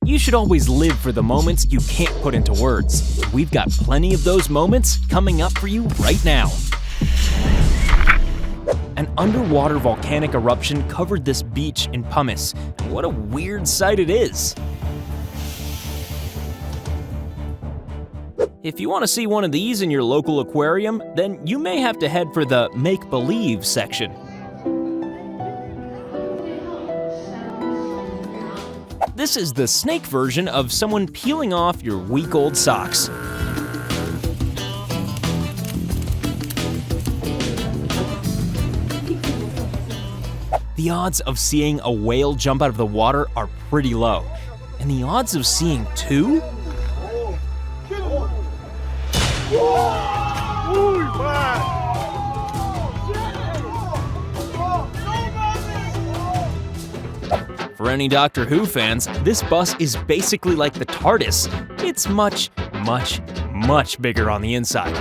You should always live for the moments you can't put into words. We've got plenty of those moments coming up for you right now. An underwater volcanic eruption covered this beach in Pumice. What a weird sight it is. If you want to see one of these in your local aquarium, then you may have to head for the make-believe section. This is the snake version of someone peeling off your week-old socks. The odds of seeing a whale jump out of the water are pretty low. And the odds of seeing two? For any Doctor Who fans, this bus is basically like the TARDIS. It's much, much, much bigger on the inside.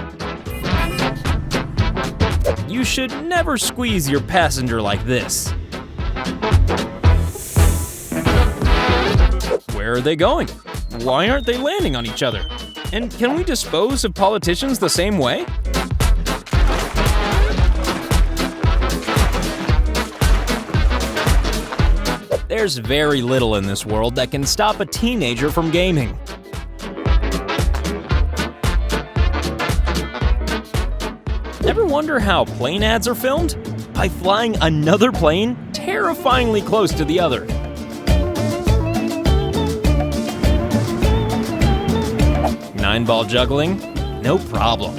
You should never squeeze your passenger like this. Where are they going? Why aren't they landing on each other? And can we dispose of politicians the same way? There's very little in this world that can stop a teenager from gaming. Ever wonder how plane ads are filmed? By flying another plane terrifyingly close to the other. Nine-ball juggling? No problem.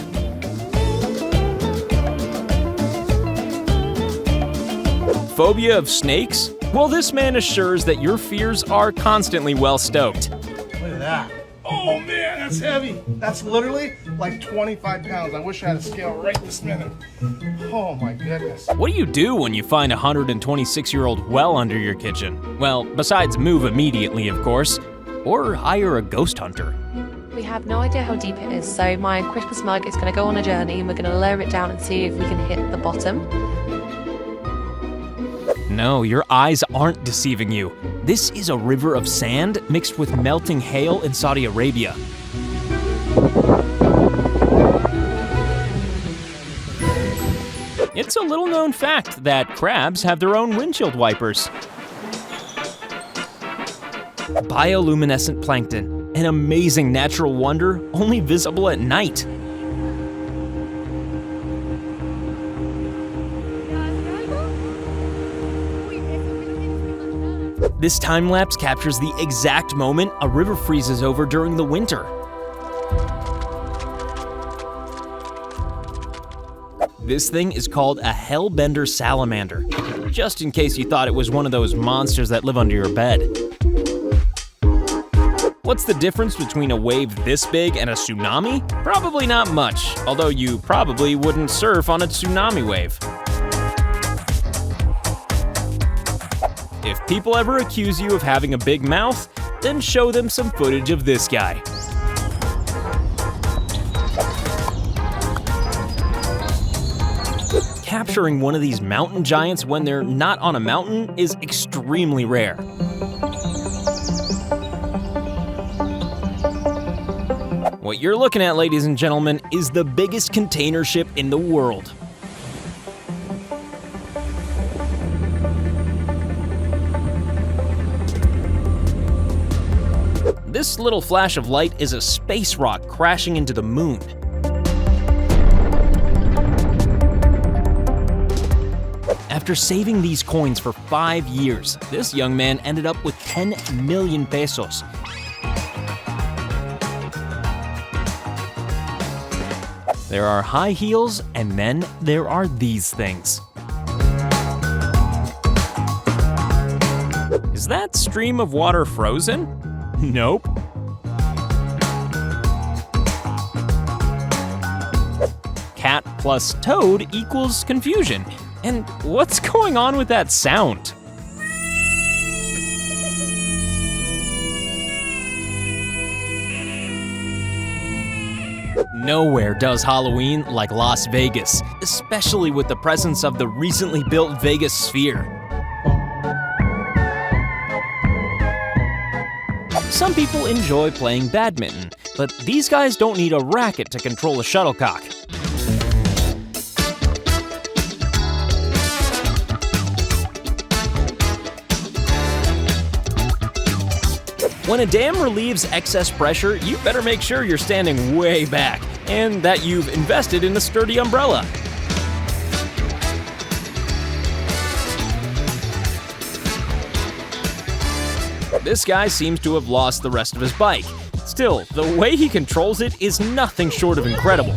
Phobia of snakes? Well, this man assures that your fears are constantly well-stoked. Look at that. Oh man, that's heavy. That's literally like 25 pounds. I wish I had a scale right this minute. Oh my goodness. What do you do when you find a 126-year-old well under your kitchen? Well, besides move immediately, of course, or hire a ghost hunter. We have no idea how deep it is, so my Christmas mug is going to go on a journey and we're going to lower it down and see if we can hit the bottom. No, your eyes aren't deceiving you. This is a river of sand mixed with melting hail in Saudi Arabia. It's a little-known fact that crabs have their own windshield wipers. Bioluminescent plankton, an amazing natural wonder only visible at night. This time-lapse captures the exact moment a river freezes over during the winter. This thing is called a hellbender salamander, just in case you thought it was one of those monsters that live under your bed. What's the difference between a wave this big and a tsunami? Probably not much, although you probably wouldn't surf on a tsunami wave. If people ever accuse you of having a big mouth, then show them some footage of this guy. Capturing one of these mountain giants when they're not on a mountain is extremely rare. What you're looking at, ladies and gentlemen, is the biggest container ship in the world. This little flash of light is a space rock crashing into the moon. After saving these coins for 5 years, this young man ended up with 10 million pesos. There are high heels, and then there are these things. Is that stream of water frozen? Nope. Cat plus toad equals confusion. And what's going on with that sound? Nowhere does Halloween like Las Vegas, especially with the presence of the recently built Vegas Sphere. Some people enjoy playing badminton, but these guys don't need a racket to control a shuttlecock. When a dam relieves excess pressure, you better make sure you're standing way back and that you've invested in a sturdy umbrella. This guy seems to have lost the rest of his bike. Still, the way he controls it is nothing short of incredible.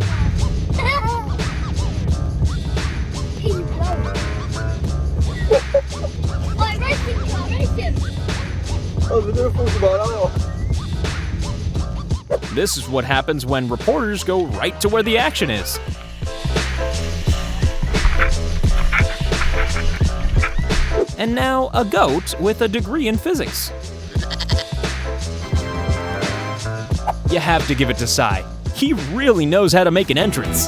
This is what happens when reporters go right to where the action is. And now, a goat with a degree in physics. You have to give it to Sai. He really knows how to make an entrance.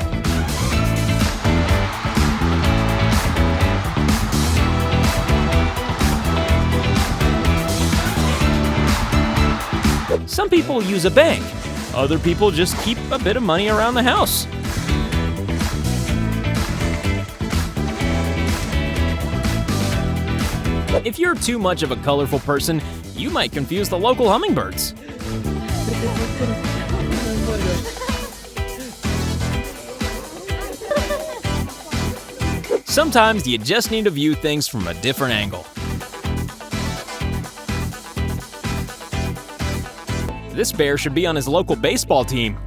Some people use a bank. Other people just keep a bit of money around the house. If you're too much of a colorful person, you might confuse the local hummingbirds. Sometimes you just need to view things from a different angle. This bear should be on his local baseball team.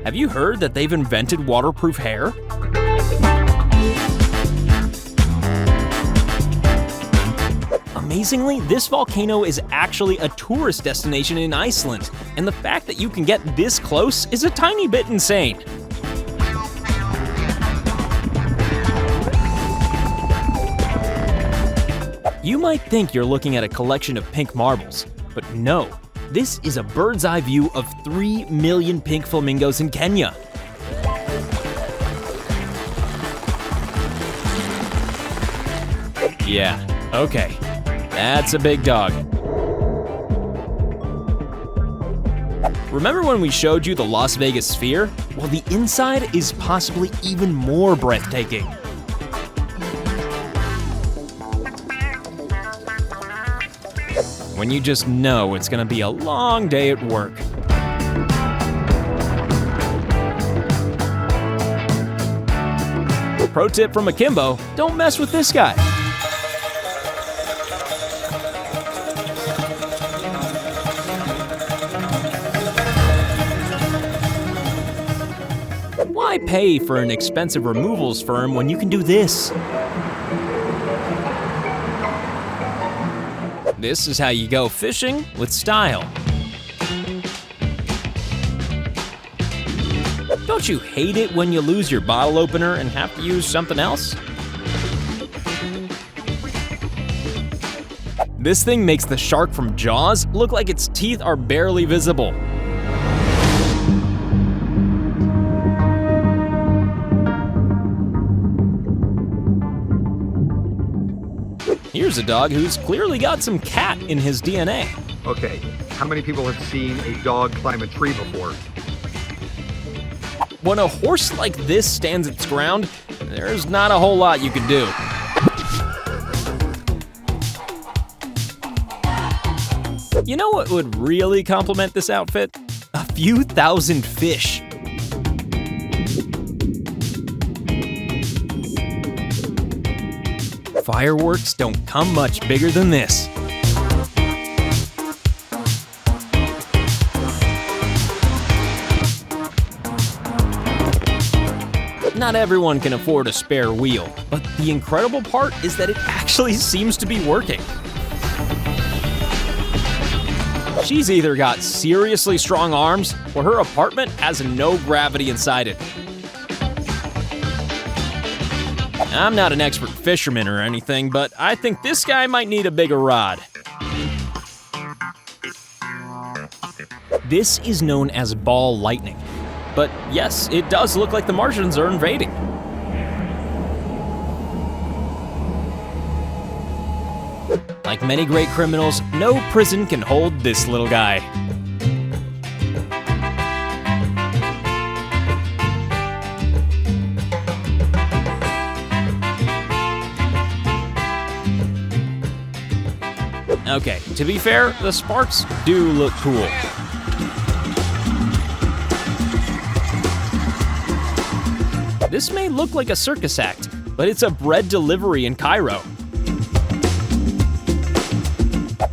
Have you heard that they've invented waterproof hair? Amazingly, this volcano is actually a tourist destination in Iceland, and the fact that you can get this close is a tiny bit insane. You might think you're looking at a collection of pink marbles, but no. This is a bird's eye view of 3 million pink flamingos in Kenya. Yeah, okay. That's a big dog. Remember when we showed you the Las Vegas Sphere? Well, the inside is possibly even more breathtaking. When you just know it's gonna be a long day at work. Pro tip from Akimbo, don't mess with this guy. Why pay for an expensive removals firm when you can do this? This is how you go fishing with style. Don't you hate it when you lose your bottle opener and have to use something else? This thing makes the shark from Jaws look like its teeth are barely visible. Here's a dog who's clearly got some cat in his DNA. Okay, how many people have seen a dog climb a tree before? When a horse like this stands its ground, there's not a whole lot you can do. You know what would really complement this outfit? A few thousand fish. Fireworks don't come much bigger than this. Not everyone can afford a spare wheel, but the incredible part is that it actually seems to be working. She's either got seriously strong arms, or her apartment has no gravity inside it. I'm not an expert fisherman or anything, but I think this guy might need a bigger rod. This is known as ball lightning. but yes, it does look like the Martians are invading. Like many great criminals, no prison can hold this little guy. Okay, to be fair, the sparks do look cool. This may look like a circus act, but it's a bread delivery in Cairo.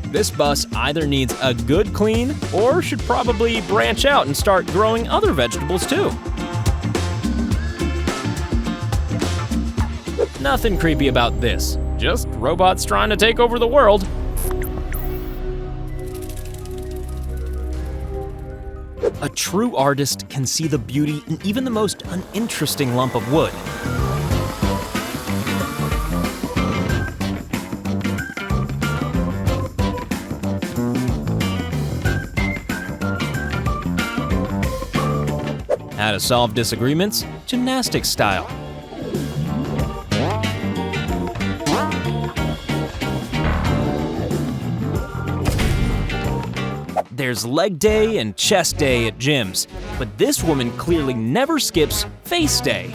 This bus either needs a good clean or should probably branch out and start growing other vegetables too. Nothing creepy about this, just robots trying to take over the world. A true artist can see the beauty in even the most uninteresting lump of wood. How to solve disagreements, gymnastics style. There's leg day and chest day at gyms, but this woman clearly never skips face day.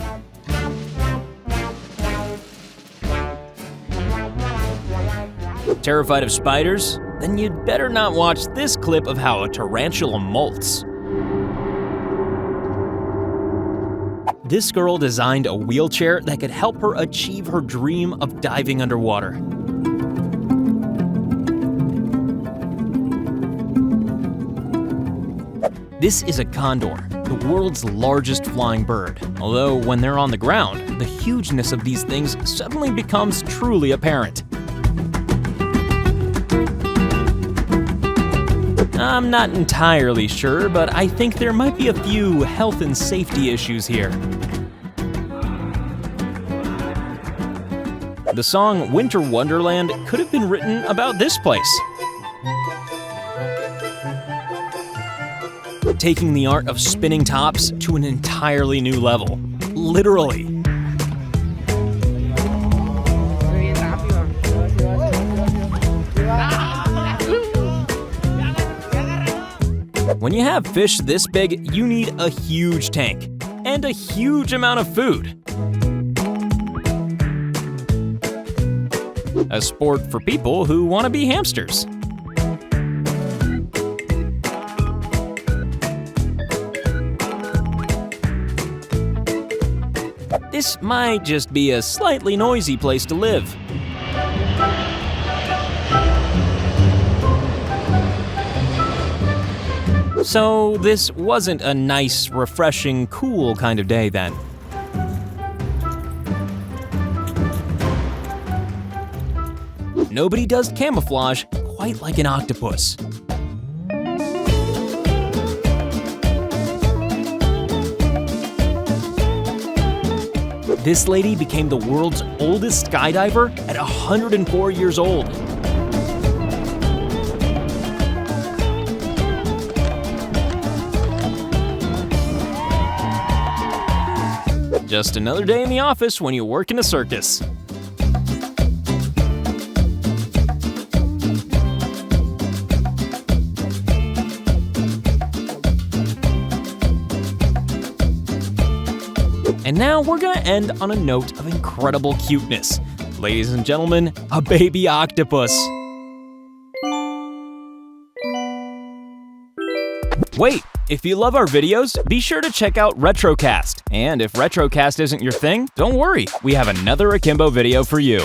Terrified of spiders? Then you'd better not watch this clip of how a tarantula molts. This girl designed a wheelchair that could help her achieve her dream of diving underwater. This is a condor, the world's largest flying bird. Although when they're on the ground, the hugeness of these things suddenly becomes truly apparent. I'm not entirely sure, but I think there might be a few health and safety issues here. The song Winter Wonderland could have been written about this place. Taking the art of spinning tops to an entirely new level. Literally. When you have fish this big, you need a huge tank and a huge amount of food. A sport for people who want to be hamsters. This might just be a slightly noisy place to live. So this wasn't a nice, refreshing, cool kind of day then. Nobody does camouflage quite like an octopus. This lady became the world's oldest skydiver at 104 years old. Just another day in the office when you work in a circus. And now we're gonna end on a note of incredible cuteness. Ladies and gentlemen, a baby octopus. Wait, if you love our videos, be sure to check out Retrocast. And if Retrocast isn't your thing, don't worry, we have another Akimbo video for you.